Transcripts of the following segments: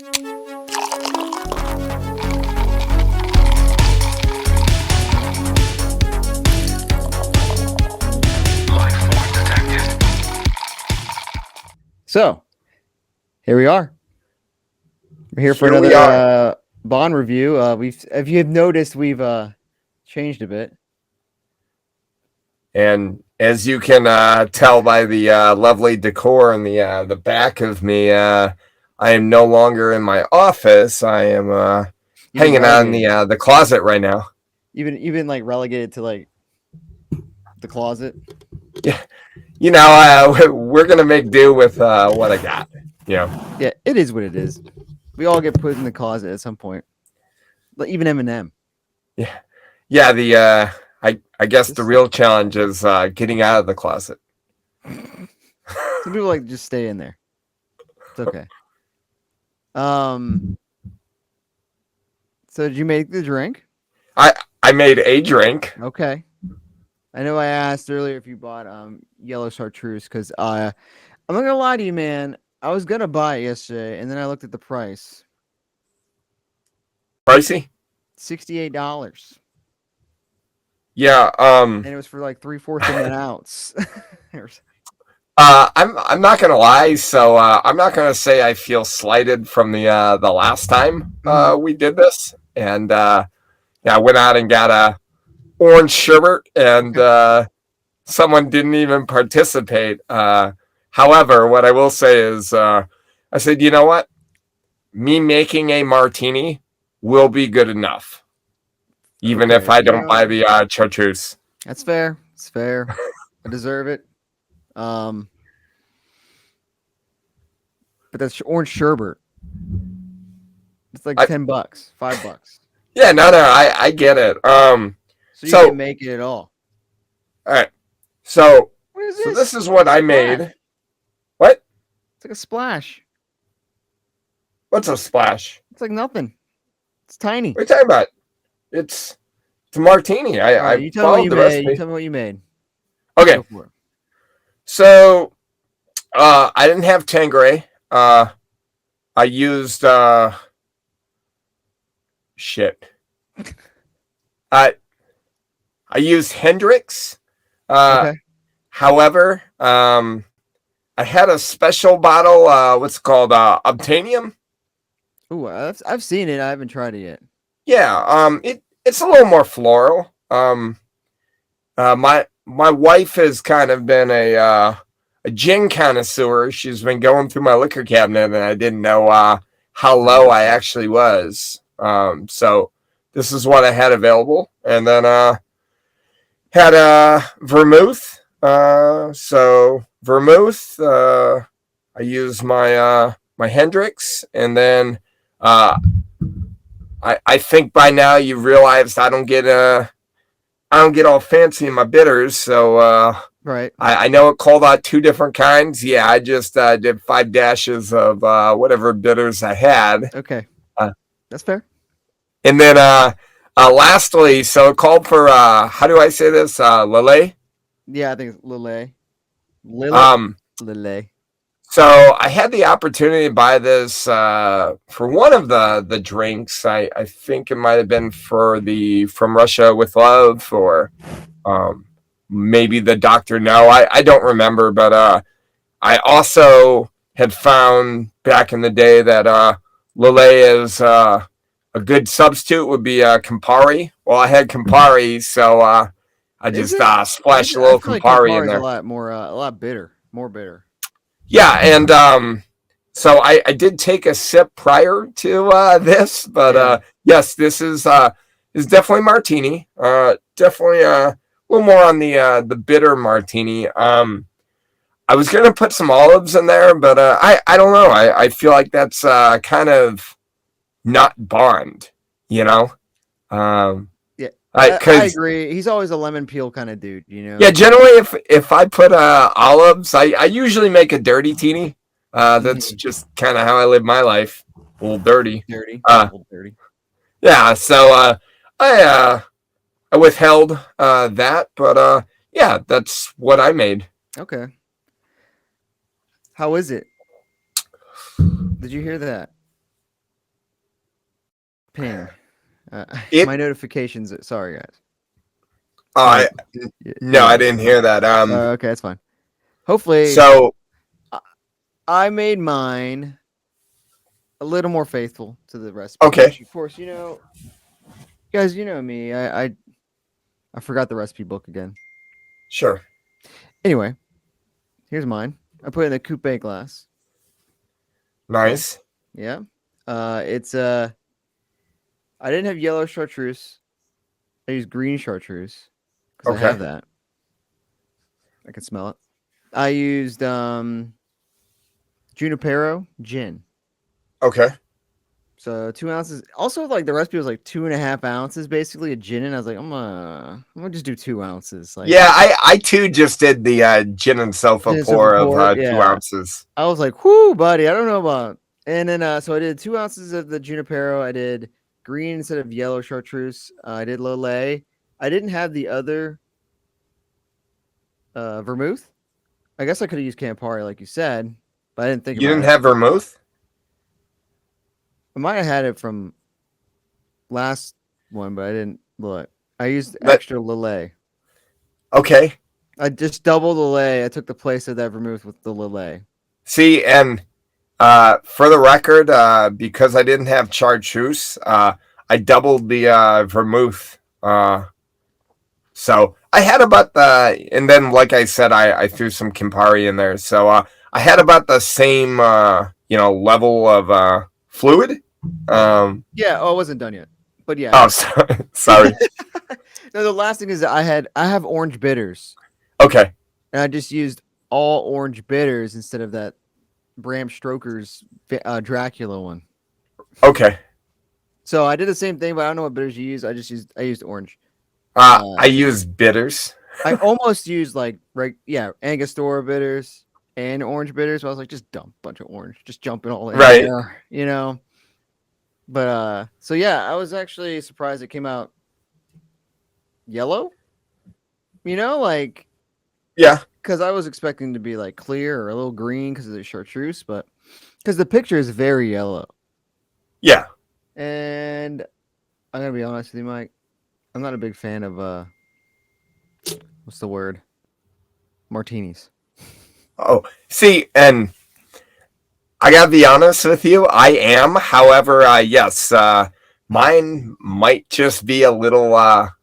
So, here we are. We're here for another Bond review. If you have noticed, we've changed a bit. And as you can tell by the lovely decor in the back of me, I am no longer in my office. I am hanging on the closet right now. You've been like relegated to like the closet. Yeah, we're gonna make do with what I got. Yeah, it is what it is. We all get put in the closet at some point. Even Eminem. Yeah. I guess the real challenge is getting out of the closet. Some people like just stay in there. It's okay. So did you make the drink? I made a drink. Okay. I know I asked earlier if you bought yellow chartreuse because I'm not gonna lie to you, man. I was gonna buy it yesterday, and then I looked at the price. Pricey? $68. Yeah. And it was for like 3/4 of an ounce. I'm not gonna lie, so I'm not gonna say I feel slighted from the last time we did this, and I went out and got a orange sherbet, and someone didn't even participate. However, what I will say is, I said, you know what, me making a martini will be good enough, even if I don't buy the chartreuse. That's fair. It's fair. I deserve it. But that's orange sherbet. It's like $10, $5. Yeah, no, I get it. So you didn't make it at all. All right. So this is what I made. What? It's like a splash. What's a splash? It's like nothing. It's tiny. What are you talking about? It's a martini. You tell me what you made. You tell me what you made. Okay. So I didn't have Tanqueray. I used shit. I used Hendrix. Okay. However, I had a special bottle. What's it called? Obtainium. Ooh, I've seen it. I haven't tried it yet. Yeah. It's a little more floral. My wife has kind of been a gin connoisseur. She's been going through my liquor cabinet, and I didn't know how low I actually was. So this is what I had available, and then had a vermouth. So vermouth. I used my Hendrix, and then I think by now you realized I don't get all fancy in my bitters, so right. I know it called out 2 different kinds. Yeah, I just did 5 dashes of whatever bitters I had. Okay, that's fair. And then lastly, so it called for how do I say this? Lillet? Yeah, I think it's Lillet. Lillet. So I had the opportunity to buy this for one of the drinks. I think it might have been for the From Russia with Love, or maybe the Dr. No. I don't remember, but I also had found back in the day that Lillet is a good substitute would be Campari. Well, I had Campari, so I just splashed a little Campari in there. A lot bitter, more bitter. Yeah, and so I did take a sip prior to this, but yes, this is definitely martini. Definitely a little more on the bitter martini. I was gonna put some olives in there, but I don't know. I feel like that's kind of not Bond, you know. Yeah, I agree. He's always a lemon peel kind of dude, you know. Yeah, generally, if I put olives, I usually make a dirty teeny. That's just kind of how I live my life. A little dirty. A little dirty. Yeah, so I withheld that, but yeah, that's what I made. Okay. How is it? Did you hear that? ping. It. My notifications. Sorry, guys. I No, I Yeah. didn't hear that. Okay, that's fine. Hopefully, So I, I made mine a little more faithful to the recipe, okay, which of course, guys, you know me. I forgot the recipe book again. sure, Anyway, here's mine. I put it in a coupe glass. Okay. nice. Yeah. It's I didn't have yellow chartreuse. I used green chartreuse because I Okay, have that. I can smell it. I used Junipero gin. okay. So 2 ounces. Also, like the recipe was like 2.5 ounces, basically a gin, and I was like, I'm gonna just do 2 ounces. Like Yeah, I too just did the gin and gin sulfur and silver pour of pour. two Yeah, ounces. I was like, whoo, buddy, I don't know about. And then so I did 2 ounces of the Junipero. I did green instead of yellow chartreuse. I did Lillet. I didn't have the other vermouth. I guess I could have used Campari, like you said, but I didn't think You about didn't it. have vermouth? I might have had it from last one, but I didn't look. I used That extra Lillet. okay. I just doubled Lillet. I took the place of that vermouth with the Lillet. See, and for the record, because I didn't have chartreuse, I doubled the vermouth. So I had about and then like I said, I threw some Campari in there. So I had about the same, level of fluid. Yeah. Oh, it wasn't done yet, but yeah, I Oh, got sorry. no, the last thing is that I have orange bitters, Okay. and I just used all orange bitters instead of that Bram Stoker's Dracula one. Okay. So I did the same thing, but I don't know what bitters you use. I used orange. Uh, I use bitters. I almost used like Angostura bitters and orange bitters. So I was like, just dump a bunch of orange, just jump it all in Right. there. But so yeah, I was actually surprised it came out yellow. Like Yeah. because I was expecting to be like clear or a little green because of the chartreuse, but because the picture is very yellow. Yeah. And I'm gonna be honest with you, Mike. I'm not a big fan of what's the word? Martinis. Oh, see, and I gotta be honest with you. I am, however, yes, mine might just be a little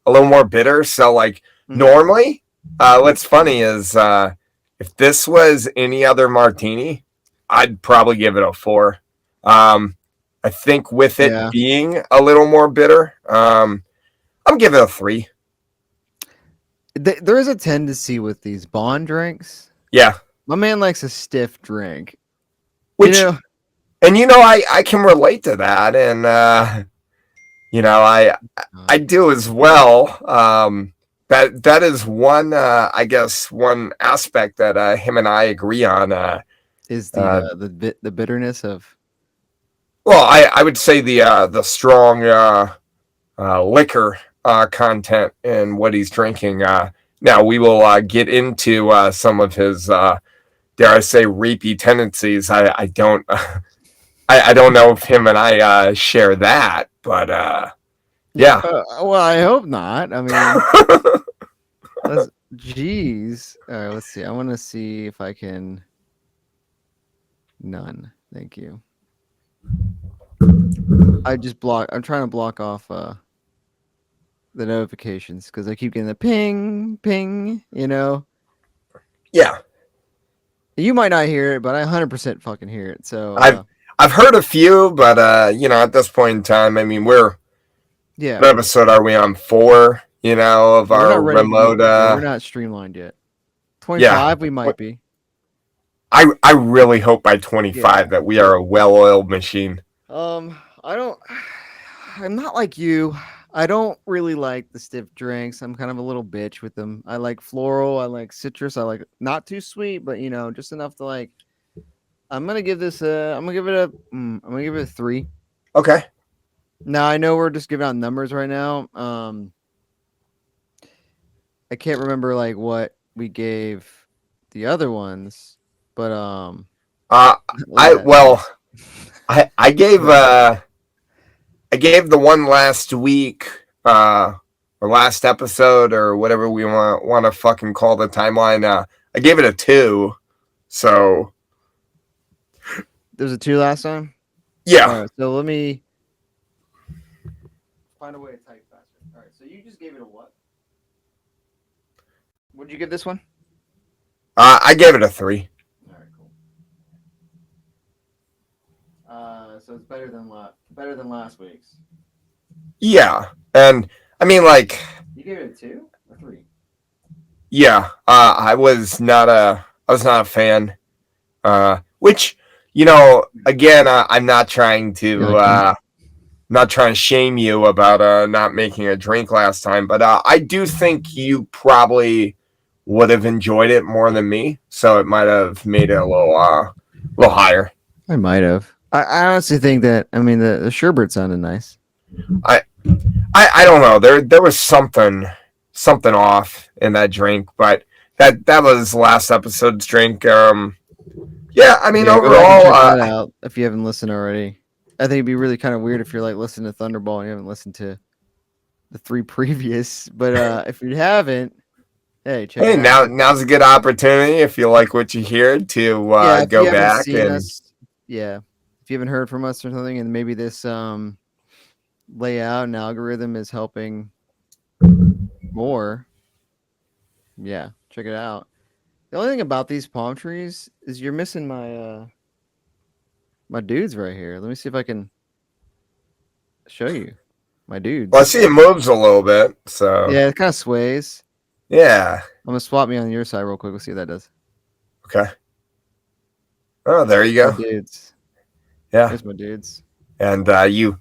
more bitter. So, like, normally, what's funny is if this was any other martini, I'd probably give it a 4. I think with it being a little more bitter, I'm giving it a 3. There is a tendency with these bond drinks. Yeah, My man likes a stiff drink. which and I can relate to that, and I do as well. That is one I guess one aspect that him and I agree on. Is the bitterness of Well, I would say the strong liquor content in what he's drinking. Now we will get into some of his dare I say rapey tendencies. I don't I don't know if him and I share that, but yeah. well, I hope not. I mean, jeez. All right, let's see. I want to see if I can. None. Thank you. I'm trying to block off the notifications because I keep getting the ping, ping. Yeah. You might not hear it, but I 100% fucking hear it. So I've heard a few, but at this point in time, I mean, what episode are we on? 4, of our remote. We're not streamlined yet. 25, we might be. I really hope by 25 that we are a well-oiled machine. I'm not like you. I don't really like the stiff drinks. I'm kind of a little bitch with them. I like floral. I like citrus. I like not too sweet, but just enough to like. I'm gonna give it a 3. Okay. Now I know we're just giving out numbers right now. I can't remember like what we gave the other ones, but I gave I gave the one last week, or last episode, or whatever we want to fucking call the timeline. I gave it a 2. So There was a 2 last time. All yeah, right, so let me find a way to type faster. All right, so you just gave it a what? What did you give this one? I gave it a 3. All right, cool. So it's better than last week's. Yeah, and I mean, like, You gave it a 2 or 3? yeah, I was not a fan. Which, again, I'm not trying to not trying to shame you about not making a drink last time, but I do think you probably would have enjoyed it more than me, so it might have made it a little higher. I might have. I honestly think that. I mean, the sherbet sounded nice. I don't know. There was something off in that drink, but that was last episode's drink. Yeah, I mean, Yeah, go back and check overall, that out if you haven't listened already. I think it'd be really kind of weird if you're like listening to Thunderball and you haven't listened to the 3 previous. But if you haven't, hey, check hey, it out. now's a good opportunity if you like what you hear to Yeah, if you go haven't back seen and us, yeah, if you haven't heard from us or something, and maybe this layout and algorithm is helping more, yeah, check it out. The only thing about these palm trees is you're missing my dudes right here. Let me see if I can show you my well, I dudes. see it moves a little bit, so Yeah, it kind of sways. yeah, I'm gonna swap me on your side real quick. We'll see what that does. okay. Oh, there you My go. dudes. Yeah, There's my dudes. and you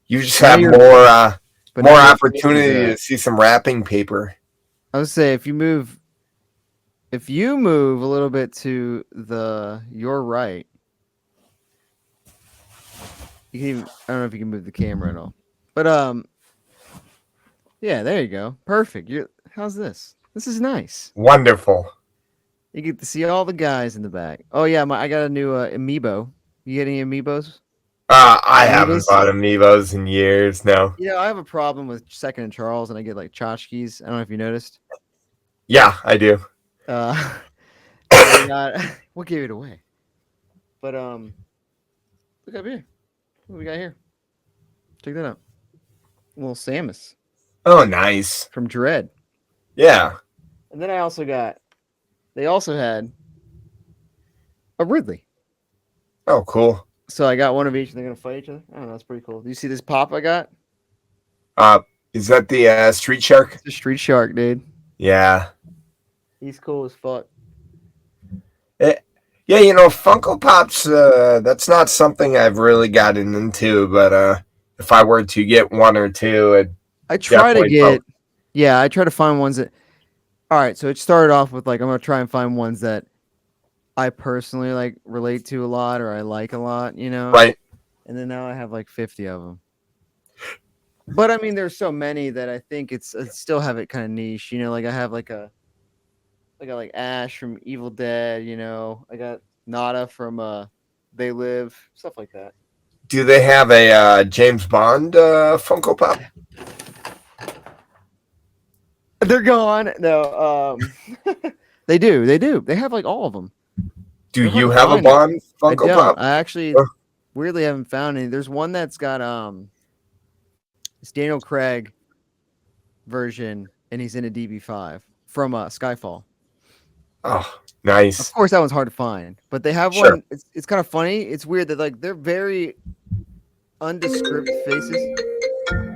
just Now have you're, but more now your face is. opportunity to see some wrapping paper. I would say if you move a little bit to your right, you can even, I don't know if you can move the camera at all, but yeah, there you go, perfect. How's this? This is nice. Wonderful. You get to see all the guys in the back. Oh yeah, I got a new amiibo. You get any amiibos? I haven't Amiibos? bought amiibos in years. No. You know, I have a problem with Second and Charles, and I get like tchotchkes. I don't know if you noticed. Yeah, I do. Uh, and I got what gave it away? But look up here. What we got here? Check that out. A little Samus Oh, nice. from Dread. Yeah. And then they also had a Ridley. Oh, cool. So I got one of each, and they're gonna fight each other. I don't know. That's pretty cool. Do you see this pop I got? Uh, is that the Street Shark? It's a Street Shark, dude. Yeah. He's cool as fuck. Yeah, Funko Pops, that's not something I've really gotten into, but if I were to get one or two, I'd I try to definitely get, yeah, I try to find ones that. All right, so it started off with like I'm gonna try and find ones that I personally like relate to a lot or I like a lot, right. And then now I have like 50 of them. But I mean, there's so many that I think I still have it kind of niche, like I have I got like Ash from Evil Dead, I got Nada from They Live, stuff like that. Do they have a James Bond Funko Pop? They're gone. No, they do. They have like all of them. Do They're hard you to have a find. Bond I Funko don't. Pop? I actually weirdly haven't found any. There's one that's got it's Daniel Craig version, and he's in a DB5 from Skyfall. Oh, Of nice. course, that one's hard to find, but they have Sure. one. It's kind of funny. It's weird that like they're very undescript faces.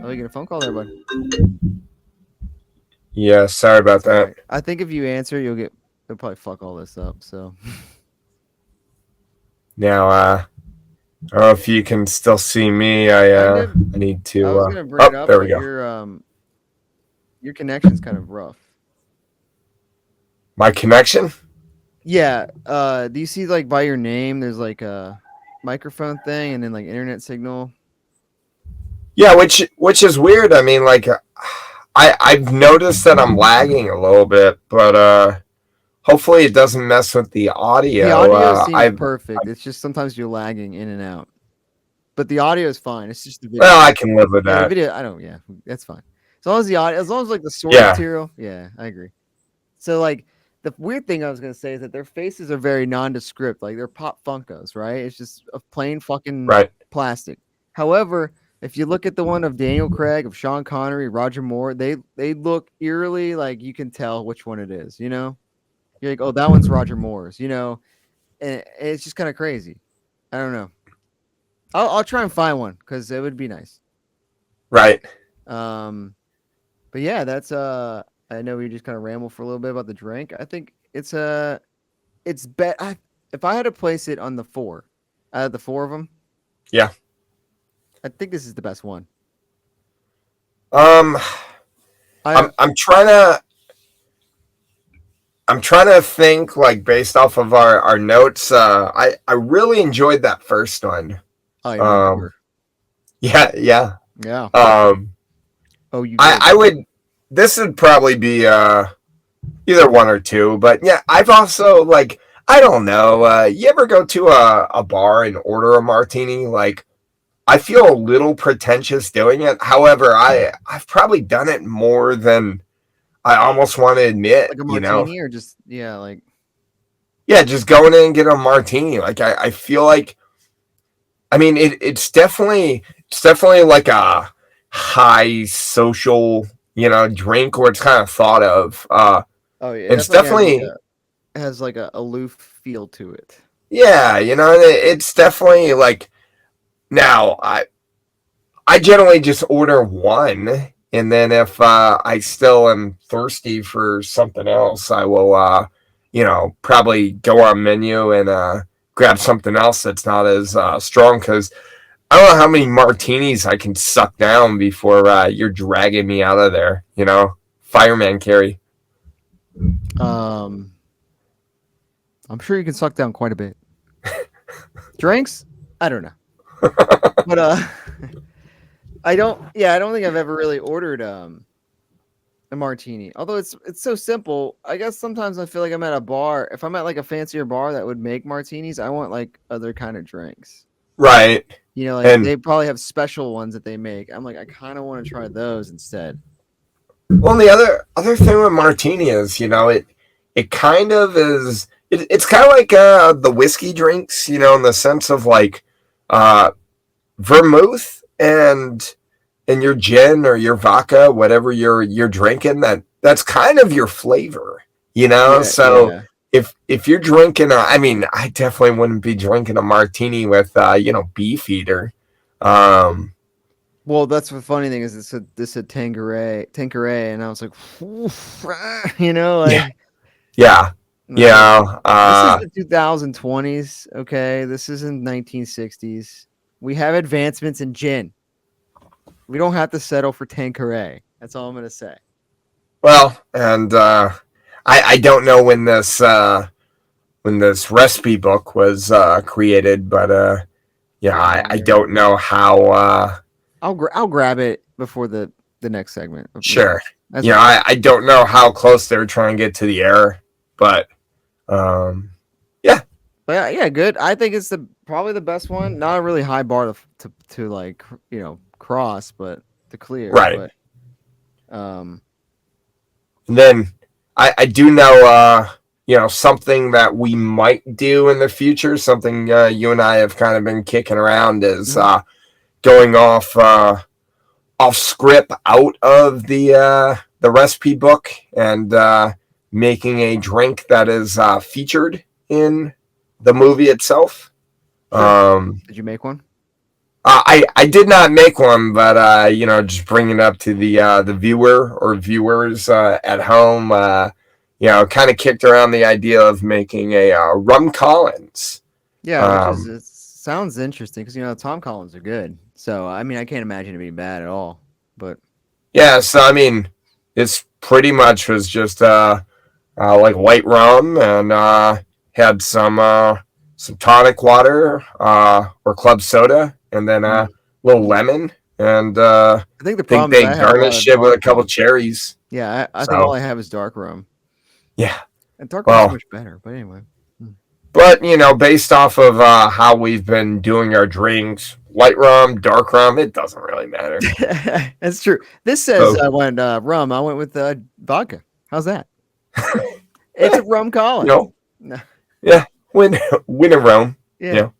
Oh, you get a phone call there, bud. Yeah, sorry about that. Sorry. I think if you answer, they'll probably fuck all this up. So Now, I don't know if you can still see me. I need to. I was gonna bring it up, there we but go. your connection's kind of rough. My connection? Yeah. Do you see like by your name? There's like a microphone thing, and then like internet signal. Yeah, which is weird. I mean, like, I've noticed that I'm lagging a little bit, but hopefully it doesn't mess with the audio. The audio seems perfect. It's just sometimes you're lagging in and out. but the audio is fine. It's just the video. Well, I can live with Yeah, the that. video. I don't. Yeah, that's fine. As long as the audio, as long as like the source Yeah, material. Yeah, I agree. So like the weird thing I was gonna say is that their faces are very nondescript. Like they're pop Funkos, right? It's just a plain fucking right. plastic. However, if you look at the one of Daniel Craig, of Sean Connery, Roger Moore, they look eerily like you can tell which one it is. You know, you're like, oh, that one's Roger Moore's. You know, and it's just kind of crazy. I don't know. I'll try and find one because it would be nice. Right. Um, but yeah, that's I know we just kind of ramble for a little bit about the drink. I think it's bet. If I had to place it on the four, out of the four of them, Yeah. I think this is the best one. Um, I I'm trying to think like based off of our notes. I really enjoyed that first one. Oh, you Um, remember? yeah, yeah. Yeah. Um, Oh, you I did. I would. This would probably be either one or two, but yeah, I've also like I don't know. You ever go to a bar and order a martini? Like I feel a little pretentious doing it. However, I've probably done it more than I almost want to admit. Like a You know, martini, or just yeah, like yeah, just going in and get a martini. Like I feel like I mean it's definitely like a high social drink where it's kind of thought of. oh yeah, it It's definitely has definitely a aloof feel to it. yeah, it's definitely like now I generally just order one, and then if I still am thirsty for something else, I will probably go on menu and grab something else that's not as strong because I don't know how many martinis I can suck down before you're dragging me out of there. Fireman carry. Um, I'm sure you can suck down quite a bit. Drinks, I don't know, but I don't. Yeah, I don't think I've ever really ordered a martini. Although it's so simple. I guess sometimes I feel like I'm at a bar. If I'm at like a fancier bar that would make martinis, I want like other kind of drinks. Right. You know, like And they probably have special ones that they make. I'm like, I kind of want to try those instead. well, the other thing with martini is, it kind of is. It's kind of like the whiskey drinks, in the sense of like uh, vermouth and your gin or your vodka, whatever you're drinking. That's kind of your flavor, Yeah, So yeah. if you're drinking, I mean, I definitely wouldn't be drinking a martini with Beefeater. Um, Well, that's the funny thing is this a Tanqueray, and I was like, "Oof," yeah, like yeah, no, yeah. this is the 2020s. Okay, this isn't 1960s. We have advancements in gin. We don't have to settle for Tanqueray. That's all I'm gonna say. Well, and I don't know when this recipe book was created, but yeah, Yeah, I don't I either. don't know how. I'll grab it before the next segment. Yeah, Sure, that's fine. I don't know how close they were trying to get to the error, but um, yeah, But yeah, good. I think it's the probably the best one. Not a really high bar to like cross, but to clear. right. But um, And then I do know something that we might do in the future. Something you and I have kind of been kicking around is mhm. going off script out of the recipe book and making a drink that is featured in the movie itself. Sure. Um, Did you make one? I did not make one, but just bringing it up to the viewer or viewers at home, kind of kicked around the idea of making a rum Collins. Yeah, which is Um, it sounds interesting because Tom Collins are good. So I mean, I can't imagine it being bad at all. But yeah, so I mean, it's pretty much was just like white rum and had some tonic water or club soda, and then a mm, little lemon, and I think the think problem is they I have a lot garnished of it with dark a couple rum. cherries. Yeah, I think all So I have is dark rum, yeah, and dark rum's so well, much better. But anyway, mm. but based off of how we've been doing our drinks, light rum, dark rum, it doesn't really matter. That's true. This says So, I went rum. I went with vodka. How's that? It's a rum you calling. know, No. yeah, win a rum. Yeah. You know.